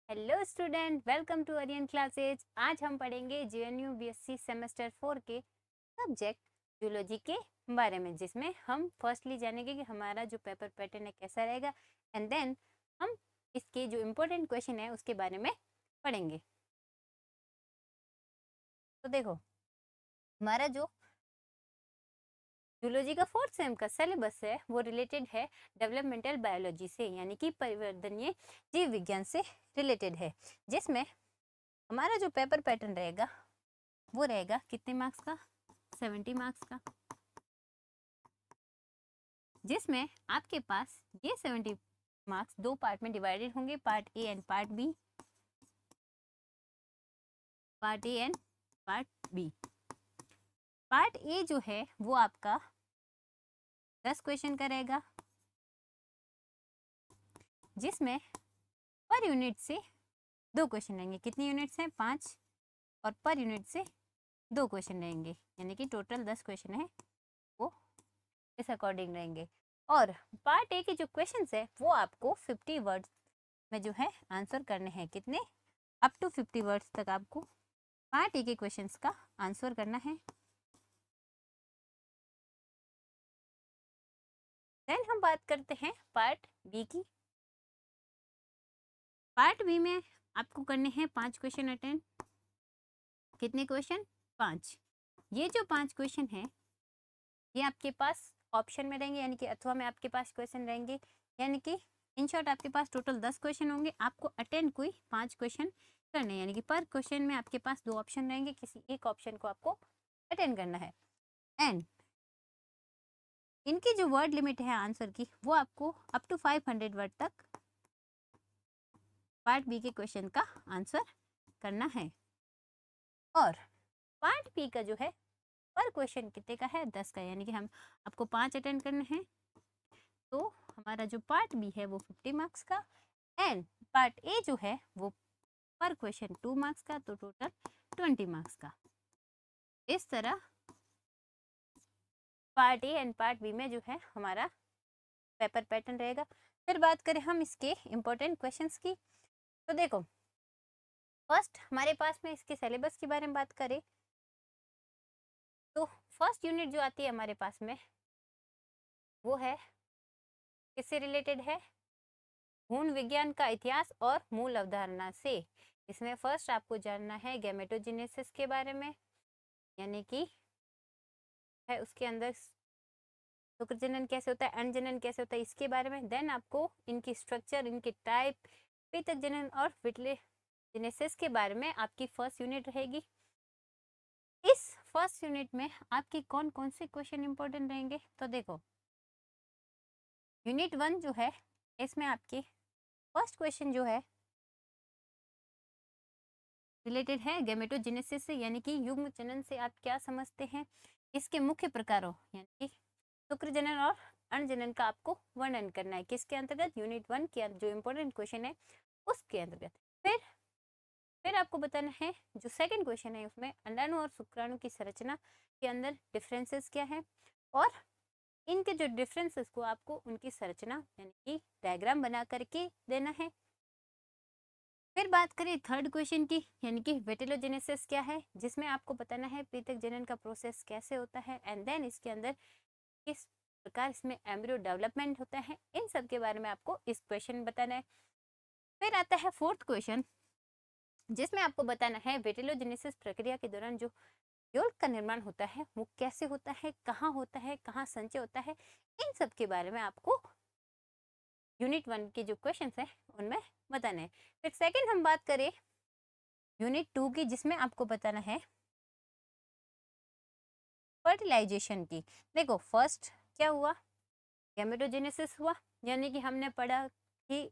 Hello student, welcome to Aryan classes. आज हम पढ़ेंगे जेएनयू बीएससी सेमेस्टर 4 के सब्जेक्ट जूलॉजी के बारे में, जिसमें हम फर्स्टली जानेंगे कि हमारा जो पेपर पैटर्न है कैसा रहेगा, एंड देन हम इसके जो इम्पोर्टेंट क्वेश्चन है उसके बारे में पढ़ेंगे। तो देखो, हमारा जो जूलॉजी का 4th सेम का सिलेबस है वो रिलेटेड है डेवलपमेंटल बायोलॉजी से, यानी कि परिवर्तनीय जीव विज्ञान से रिलेटेड है, जिसमें हमारा जो पेपर पैटर्न रहेगा वो रहेगा कितने मार्क्स का? 70 मार्क्स का, जिसमें आपके पास ये 70 मार्क्स दो पार्ट में डिवाइडेड होंगे, part A and part B. Part A and part B. Part A जो है वो आपका 10 क्वेश्चन का रहेगा, जिसमें पर यूनिट से 2 क्वेश्चन रहेंगे। कितनी यूनिट्स हैं? 5। और पर यूनिट से 2 क्वेश्चन रहेंगे, यानी कि टोटल 10 क्वेश्चन है वो इस अकॉर्डिंग रहेंगे। और पार्ट ए के जो क्वेश्चंस है वो आपको 50 वर्ड्स में जो है आंसर करने हैं। कितने? अप टू 50 वर्ड्स तक आपको पार्ट ए के क्वेश्चंस का आंसर करना है। देन हम बात करते हैं पार्ट बी की। पार्ट बी में आपको करने हैं 5 क्वेश्चन अटेंड। कितने क्वेश्चन? 5। ये जो 5 क्वेश्चन है ये आपके पास ऑप्शन में रहेंगे, यानी कि अथवा में आपके पास क्वेश्चन रहेंगे, यानी कि इन शॉर्ट आपके पास टोटल 10 क्वेश्चन होंगे। आपको अटेंड कोई 5 क्वेश्चन करने, यानी कि पर क्वेश्चन में आपके पास 2 ऑप्शन रहेंगे, किसी एक ऑप्शन को आपको अटेंड करना है। एंड इनकी जो वर्ड लिमिट है आंसर की वो आपको अप टू 500 वर्ड तक पार्ट बी के क्वेश्चन का आंसर करना है। और पार्ट बी का जो है पर क्वेश्चन कितने का है? 10 का, यानी कि हम आपको 5 अटेंड करने हैं। तो हमारा जो पार्ट बी है वो 50 मार्क्स का, एंड पार्ट ए जो है वो पर क्वेश्चन 2 मार्क्स का, तो टोटल 20 मार्क्स का। इस तरह part A and part B में जो है हमारा पेपर पैटर्न रहेगा। फिर बात करें हम इसके इम्पोर्टेंट क्वेश्चंस की, तो देखो, फर्स्ट हमारे पास में इसके सिलेबस के बारे में बात करें तो फर्स्ट यूनिट जो आती है हमारे पास में वो है किससे रिलेटेड है? भ्रूण विज्ञान का इतिहास और मूल अवधारणा से। इसमें फर्स्ट आपको जानना है गैमेटोजेनेसिस के बारे में, यानी कि है उसके अंदर शुक्र जनन कैसे होता है, अंड जनन कैसे होता है, इसके बारे में। देन आपको इनकी स्ट्रक्चर, इनके टाइप, पृथक जनन और विटलेजेनेसिस के बारे में आपकी फर्स्ट यूनिट रहेगी। इस फर्स्ट यूनिट में आपके कौन कौन से क्वेश्चन इंपॉर्टेंट रहेंगे? तो देखो, यूनिट 1 जो है इसमें आपके फर्स्ट क्वेश्चन जो है रिलेटेड है गैमेटोजेनेसिस से, यानी कि युग्म जनन से आप क्या समझते हैं, इसके मुख्य प्रकारों, यानी कि शुक्र जनन और अण्ड जनन का आपको वर्णन करना है। किसके अंतर्गत? यूनिट 1 के जो इम्पोर्टेंट क्वेश्चन है उसके अंतर्गत। फिर आपको बताना है जो सेकंड क्वेश्चन है उसमें अंडाणु और शुक्राणु की संरचना के अंदर डिफरेंसेस क्या है, और इनके जो डिफरेंसेस को आपको उनकी संरचना यानी कि डायग्राम बना करके देना है। फिर बात करें थर्ड क्वेश्चन की, यानी कि वेटेलोजेनेसिस क्या है, जिसमें आपको बताना है पृथक जनन का प्रोसेस कैसे होता है, एंड देन इसके अंदर किस प्रकार इसमें एम्ब्रियो डेवलपमेंट होता है, इन सब के बारे में आपको इस क्वेश्चन बताना है। फिर आता है फोर्थ क्वेश्चन, जिसमें आपको बताना है वेटेलोजेनेसिस प्रक्रिया के दौरान जो यौगिक का निर्माण होता है वो कैसे होता है, कहाँ संचय होता है, इन सब के बारे में आपको यूनिट 1 के जो क्वेश्चन है उनमें बताना है। फिर सेकंड हम बात करें यूनिट 2 की, जिसमें आपको बताना है फर्टिलाइजेशन की। देखो, फर्स्ट क्या हुआ? गैमेटोजेनेसिस हुआ, यानी कि हमने पढ़ा कि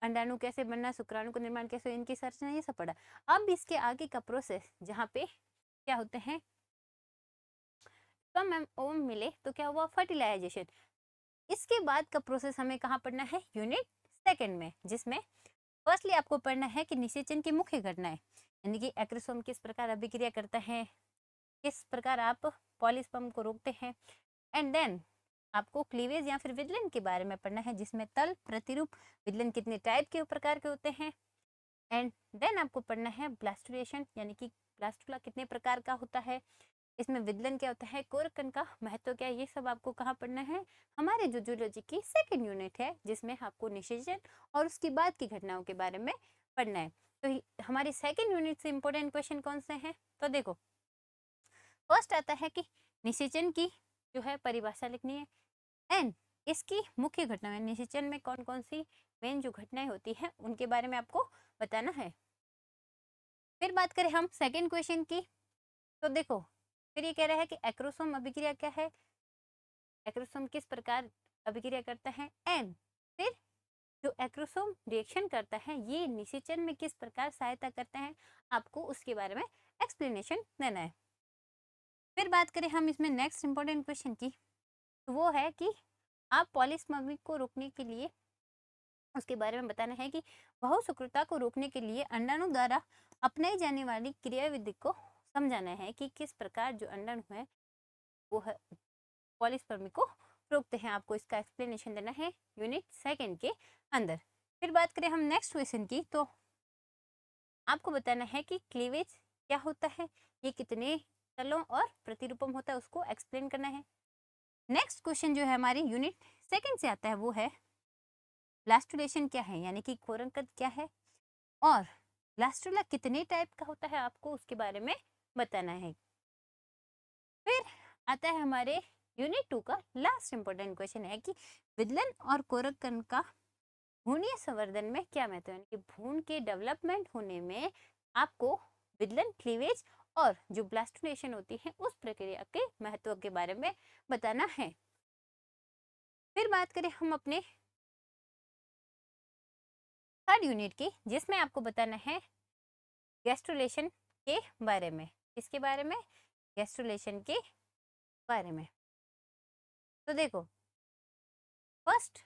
अंडाणु कैसे बनना, शुक्राणु का निर्माण कैसे, इनकी संरचना, ये सब पढ़ा। अब इसके आगे का प्रोसेस जहाँ पे क्या होते हैं, स्पर्म एंड ओवम मिले तो क्या हुआ? फर्टिलाइजेशन। इसके बाद का प्रोसेस हमें कहाँ पढ़ना है? यूनिट सेकंड में, जिसमें फर्स्टली आपको पढ़ना है कि निषेचन की मुख्य घटनाएं, यानी कि एक्रोसोम किस प्रकार अभिक्रिया करता है, किस प्रकार आप पॉलीस्पर्म को रोकते हैं, एंड देन आपको क्लीवेज या फिर विदलन के बारे में पढ़ना है, जिसमें तल, प्रतिरूप, विदलन कितने टाइप के प्रकार के होते हैं। एंड देन आपको पढ़ना है ब्लास्टुलेशन, यानी कि ब्लास्टुला कितने प्रकार का होता है, इसमें विदलन क्या होता है, कोरकन का महत्व क्या है, ये सब आपको कहाँ पढ़ना है, हमारे जो जूलॉजी की सेकंड यूनिट है, जिसमें आपको निषेचन और उसकी बाद की घटनाओं के बारे में पढ़ना है। तो हमारी सेकंड यूनिट से इंपॉर्टेंट क्वेश्चन कौन से हैं, तो देखो फर्स्ट आता है कि निषेचन की जो है परिभाषा लिखनी है, एंड इसकी मुख्य घटनाएं, निषेचन में कौन कौन सी मेन जो घटनाएं होती हैं उनके बारे में आपको बताना है। फिर बात करें हम सेकंड क्वेश्चन की, तो देखो फिर ये कह रहा है कि एक्रोसोम अभिक्रिया क्या है, एक्रोसोम किस प्रकार अभिक्रिया करता है, एंड फिर जो एक्रोसोम रिएक्शन करता है ये निषेचन में किस प्रकार सहायता करता है, आपको उसके बारे में एक्सप्लेनेशन देना है। फिर बात करें हम इसमें नेक्स्ट इंपॉर्टेंट क्वेश्चन की, तो वो है कि आप पॉलीसमर्मिक को रोकने के लिए उसके बारे में बताना है कि बहुशुक्रता को रोकने के लिए अंडाणु द्वारा अपनाई जाने वाली क्रियाविधि को समझाना है कि किस प्रकार जो अंडाणु है वो है पॉलीस्पर्मी को रोकते हैं, आपको इसका एक्सप्लेनेशन देना है यूनिट सेकंड के अंदर। फिर बात करें हम नेक्स्ट क्वेश्चन की, तो आपको बताना है कि क्लीवेज क्या होता है, ये कितने तलों और प्रतिरूपम होता है, उसको एक्सप्लेन करना है। नेक्स्ट क्वेश्चन जो है हमारी यूनिट सेकंड से आता है वो है ब्लास्टुलेशन क्या है, यानी कि कोरंकन क्या है, और ब्लास्टुला कितने टाइप का होता है, आपको उसके बारे में बताना है। फिर आता है हमारे यूनिट 2 का लास्ट इंपॉर्टेंट क्वेश्चन है कि विदलन और कोरंकन का भ्रूणीय संवर्धन में क्या महत्व है, यानी कि भ्रूण के डेवलपमेंट होने में आपको विदलन, क्लीवेज और जो ब्लास्टुलेशन होती है उस प्रक्रिया के महत्व के बारे में बताना है। फिर बात करें हम अपने थर्ड यूनिट की, जिसमें आपको बताना है गैस्ट्रुलेशन के बारे में, इसके बारे में गैस्ट्रुलेशन के बारे में। तो देखो फर्स्ट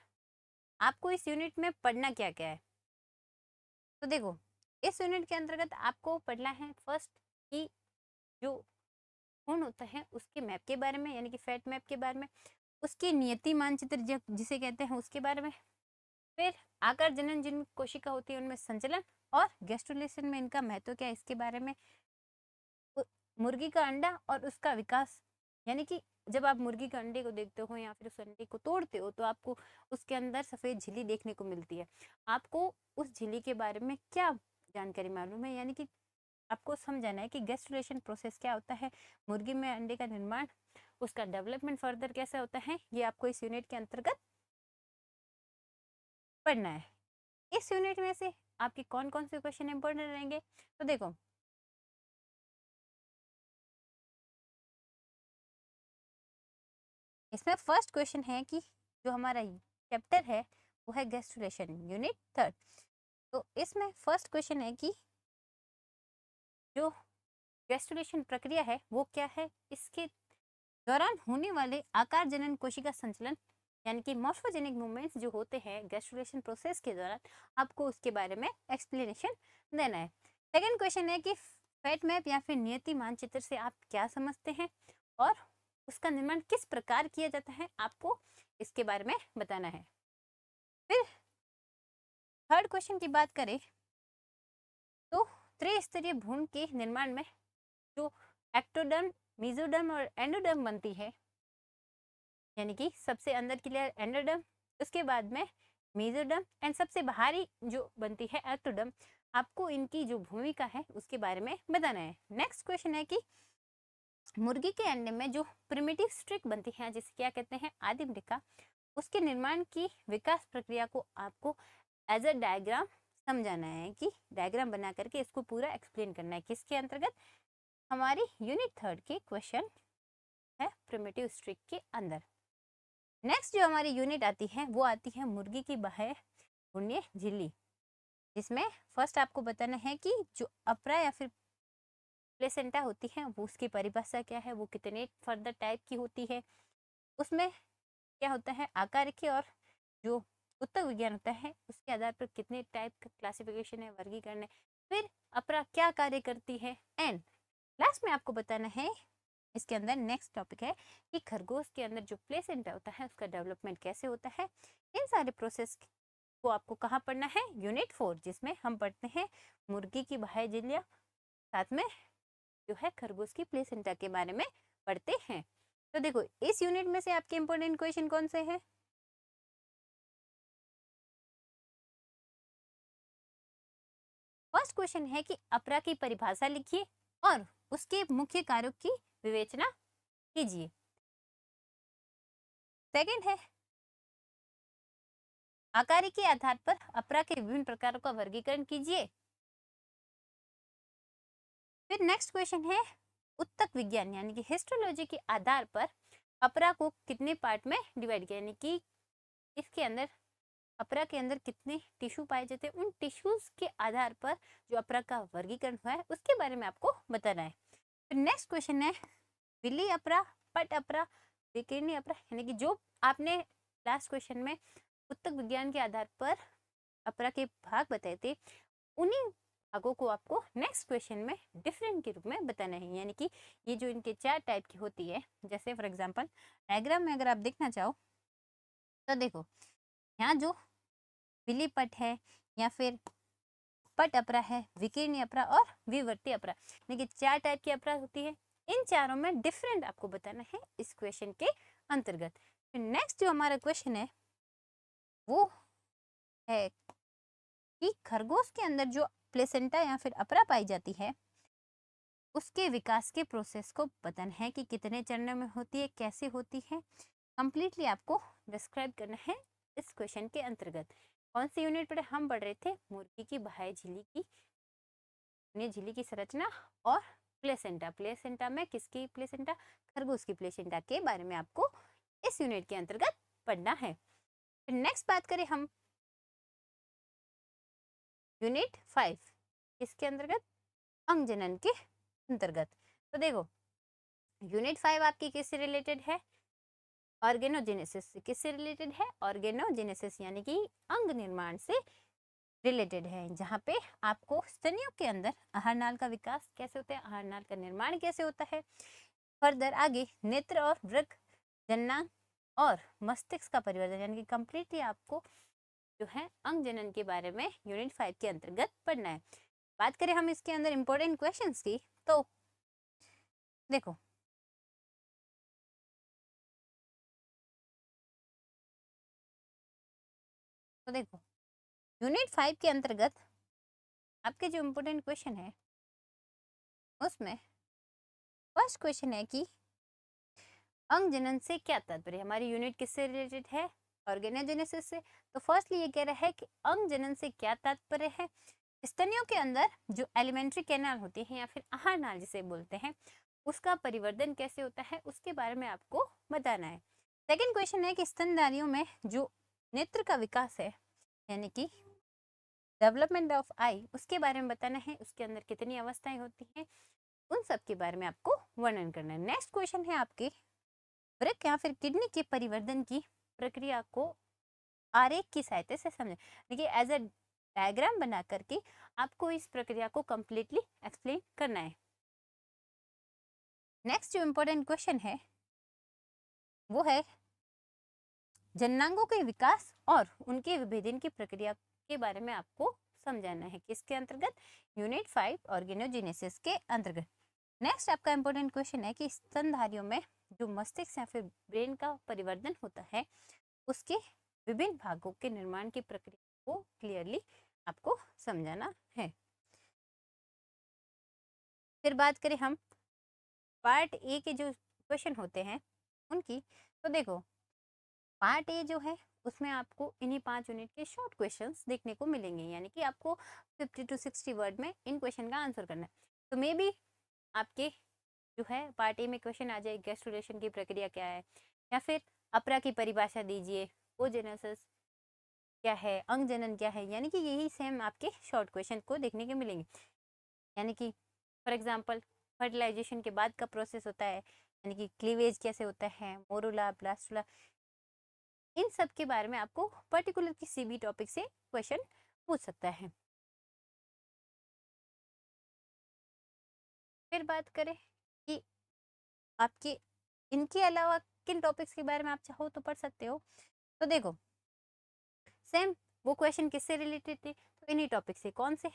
आपको इस यूनिट में पढ़ना क्या क्या है, तो देखो इस यूनिट के अंतर्गत आपको पढ़ना है फर्स्ट कि जो खून होता है उसके मैप के बारे में, यानी कि फैट मैप के बारे में, उसकी नियति मानचित्र जिसे कहते हैं उसके बारे में, फिर आकार जनन जिन कोशिका होती है उनमें संचलन और गैस्ट्रुलेशन में इनका महत्व क्या है इसके बारे में, मुर्गी का अंडा और उसका विकास, यानी कि जब आप मुर्गी के अंडे को देखते हो या फिर उस अंडे को तोड़ते हो तो आपको उसके अंदर सफेद झिल्ली देखने को मिलती है, आपको उस झिल्ली के बारे में क्या जानकारी मालूम है, यानी कि आपको समझाना है कि गैस्ट्रुलेशन प्रोसेस क्या होता है, मुर्गी में अंडे का निर्माण, उसका डेवलपमेंट फर्दर कैसे होता है, ये आपको इस यूनिट के अंतर्गत पढ़ना है। इस यूनिट में से आपके कौन कौन से क्वेश्चन इंपॉर्टेंट रहेंगे, तो देखो इसमें फर्स्ट क्वेश्चन है कि जो हमारा चैप्टर है वो है गैस्ट्रुलेशन यूनिट थर्ड, तो इसमें फर्स्ट क्वेश्चन है कि जो गैस्ट्रुलेशन प्रक्रिया है वो क्या है, इसके दौरान होने वाले आकार जनन कोशिका संचलन यानी कि मॉर्फोजेनिक मूवमेंट्स जो होते हैं गैस्ट्रुलेशन प्रोसेस के दौरान, आपको उसके बारे में एक्सप्लेनेशन देना है। सेकंड क्वेश्चन है कि फैट मैप या फिर नियति मानचित्र से आप क्या समझते हैं और उसका निर्माण किस प्रकार किया जाता है, आपको इसके बारे में बताना है। फिर थर्ड क्वेश्चन की बात करें तो त्रिस्तरीय भ्रूण के निर्माण में जो एक्टोडर्म, मेसोडर्म और एंडोडर्म बनती है, यानी कि सबसे अंदर की लेयर एंडोडर्म, उसके बाद में मेसोडर्म एंड सबसे बाहरी जो बनती है एक्टोडर्म, आपको इनकी जो भूमिका है उसके बारे में बताना है। नेक्स्ट क्वेश्चन है कि मुर्गी के अंडे में जो प्रिमिटिव स्ट्रिक बनती है जिसे क्या कहते हैं आदिम रेखा, उसके निर्माण की विकास प्रक्रिया को आपको एज अ डायग्राम समझाना है, कि डायग्राम बना करके इसको पूरा एक्सप्लेन करना है, किसके अंतर्गत, हमारी यूनिट थर्ड के क्वेश्चन है प्रिमिटिव स्ट्रिक के अंदर। नेक्स्ट जो हमारी यूनिट आती है वो आती है मुर्गी की बाह्य भ्रूणीय झिल्ली, जिसमें फर्स्ट आपको बताना है कि जो अपरा या फिर प्लेसेंटा होती है वो उसकी परिभाषा क्या है, वो कितने फर्दर टाइप की होती है, उसमें क्या होता है आकार की, और जो उत्तक विज्ञान होता है उसके आधार पर कितने टाइप का क्लासिफिकेशन है, वर्गीकरण है, फिर अपरा क्या कार्य करती है, एंड लास्ट में आपको बताना है इसके अंदर नेक्स्ट टॉपिक है कि खरगोश के अंदर जो प्लेसेंटा होता है उसका डेवलपमेंट कैसे होता है। इन सारे प्रोसेस को आपको कहाँ पढ़ना है, यूनिट 4, जिसमें हम पढ़ते हैं मुर्गी की बाह्य झिल्लियां, साथ में जो है खरगोश की प्लेसेंटा के बारे में पढ़ते हैं। तो देखो इस यूनिट में से आपके इंपॉर्टेंट क्वेश्चन कौन से हैं। फर्स्ट क्वेश्चन है कि अपरा की परिभाषा लिखिए और उसके मुख्य कार्यों की विवेचना कीजिए। सेकंड है आकारी के आधार पर अपरा के विभिन्न प्रकारों का वर्गीकरण कीजिए। फिर नेक्स्ट क्वेश्चन है उत्तक विज्ञान यानी कि हिस्टोलॉजी के आधार पर अपरा को कितने पार्ट में डिवाइड किया, यानी कि इसके अंदर अपरा के अंदर कितने टिश्यू पाए जाते हैं, उन टिश्यूज के आधार पर जो अपरा का वर्गीकरण हुआ है उसके बारे में आपको बताना है। फिर नेक्स्ट क्वेश्चन है विली अपरा, पट अपरा, विकिरणी अपरा, यानी कि जो आपने लास्ट क्वेश्चन में उत्तक विज्ञान के आधार पर अपरा के भाग बताए थे, उन्हीं भागों को आपको नेक्स्ट क्वेश्चन में डिफरेंट के रूप में बताना है। यानी कि ये जो इनके 4 टाइप की होती है, जैसे फॉर एग्जांपल डायग्राम में अगर आप देखना चाहो तो देखो यहाँ जो विली पट है या फिर पट अपरा है, विकिरणी अपरा और विवर्ती अपरा, यानी कि 4 टाइप की अपरा होती है। इन चारों में डिफरेंट आपको बताना है इस क्वेश्चन के अंतर्गत। फिर नेक्स्ट जो हमारा क्वेश्चन है वो है कि खरगोश के अंदर जो प्लेसेंटा या फिर अपरा पाई जाती है उसके विकास के प्रोसेस को बताना है कि कितने चरणों में होती है, कैसे होती है, कंप्लीटली आपको डिस्क्राइब करना है इस क्वेश्चन के अंतर्गत। कौन सी यूनिट पर हम पढ़ रहे थे, मुर्गी की बाह्य झिल्ली की संरचना और प्लेसेंटा। प्लेसेंटा में किसकी प्लेसेंटा, खरगोश की प्लेसेंटा के बारे में आपको इस यूनिट के अंतर्गत पढ़ना है। फिर नेक्स्ट बात करें हम यूनिट 5, इसके अंतर्गत अंग जनन के अंतर्गत। तो देखो यूनिट 5 आपकी किससे रिलेटेड है, ऑर्गेनोजेनेसिस से। किससे रिलेटेड है, ऑर्गेनोजेनेसिस, यानी कि अंग निर्माण से रिलेटेड है, जहाँ पे आपको स्तनियों के अंदर आहार नाल का विकास कैसे होता है, आहार नाल का निर्माण कैसे होता है, फर्दर आगे नेत्र और वृक्क, जननांग और मस्तिष्क का परिवर्तन, यानी कि कंप्लीटली आपको जो है अंग जनन के बारे में यूनिट 5 के अंतर्गत पढ़ना है। बात करें हम इसके अंदर इंपॉर्टेंट क्वेश्चंस की, तो देखो यूनिट 5 के अंतर्गत आपके जो इंपॉर्टेंट क्वेश्चन है उसमें फर्स्ट क्वेश्चन है कि अंग जनन से क्या तात्पर्य। हमारी यूनिट किससे रिलेटेड है, ऑर्गेनोजेनेसिस से। तो फर्स्टली ये कह रहा है कि अंग जनन से क्या तात्पर्य है, स्तनियों के अंदर जो एलिमेंट्री कैनाल होती है या फिर आहार नाल जिसे बोलते हैं उसका परिवर्तन कैसे होता है उसके बारे में आपको बताना है। सेकंड क्वेश्चन है कि स्तनधारियों में जो नेत्र का विकास है यानी कि डेवलपमेंट ऑफ आई, उसके बारे में बताना है, उसके अंदर कितनी अवस्थाएं होती हैं, उन सब के बारे में आपको वर्णन करना है। नेक्स्ट क्वेश्चन है आपके वृक्क या फिर किडनी के परिवर्तन की प्रक्रिया को आरेख की सहायता से समझें। देखिए एज अ डायग्राम बना करके आपको इस प्रक्रिया को कंप्लीटली एक्सप्लेन करना है। नेक्स्ट जो इंपॉर्टेंट क्वेश्चन है वो है जननांगों के विकास और उनके विभेदन की प्रक्रिया के बारे में आपको समझाना है। किसके अंतर्गत, यूनिट 5 ऑर्गेनोजेनेसिस के अंतर्गत। नेक्स्ट आपका इंपॉर्टेंट क्वेश्चन है कि स्तनधारियों में जो मस्तिष्क या फिर ब्रेन का परिवर्तन होता है उसके विभिन्न भागों के निर्माण की प्रक्रिया को क्लियरली आपको समझाना है। फिर बात करें हम पार्ट ए के जो क्वेश्चन होते हैं उनकी, तो देखो पार्ट ए जो है उसमें आपको इन्हीं 5 यूनिट के शॉर्ट क्वेश्चंस देखने को मिलेंगे, यानी कि आपको 50 to 60 वर्ड में इन क्वेश्चन का आंसर करना है। तो मे बी आपके जो है पार्ट ए में क्वेश्चन आ जाए गैस्ट्रुलेशन की प्रक्रिया क्या है, या फिर अपरा की परिभाषा दीजिए, ओजेनेसिस क्या है, अंग जनन क्या है, यानी कि यही सेम आपके शॉर्ट क्वेश्चन को देखने के मिलेंगे। यानी कि फॉर एग्जांपल फर्टिलाइजेशन के बाद का प्रोसेस होता है, यानी कि क्लीवेज कैसे होता है, मोरुला ब्लास्टुला, इन सब के बारे में आपको पर्टिकुलर किसी भी टॉपिक से क्वेश्चन पूछ सकता है। फिर बात करें कि आपके इनके अलावा किन टॉपिक्स के बारे में आप चाहो तो पढ़ सकते हो। तो देखो सेम वो क्वेश्चन किससे रिलेटेड थे, तो इन्हीं टॉपिक से। कौन से?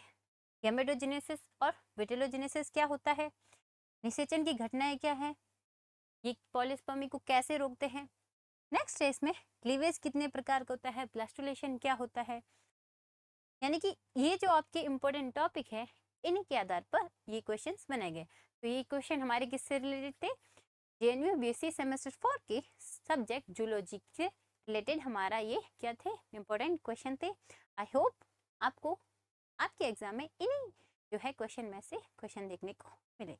गैमेटोजेनेसिस और विटेलोजेनेसिस क्या होता है, निषेचन की घटनाएं क्या है, ये पॉलीस्पर्मी को कैसे रोकते हैं। नेक्स्ट है इसमें क्लीवेज कितने प्रकार का होता है, ब्लास्टुलेशन क्या होता है। यानी कि ये जो आपके इंपॉर्टेंट टॉपिक है इन्हीं के आधार पर ये क्वेश्चंस बनाए गए। तो ये क्वेश्चन हमारे किससे रिलेटेड थे, जेएनयू बीएससी सेमेस्टर 4 के सब्जेक्ट जूलॉजी से रिलेटेड हमारा ये क्या थे, इंपॉर्टेंट क्वेश्चन थे। आई होप आपको आपके एग्जाम में इन्हीं जो है क्वेश्चन में से क्वेश्चन देखने को मिले।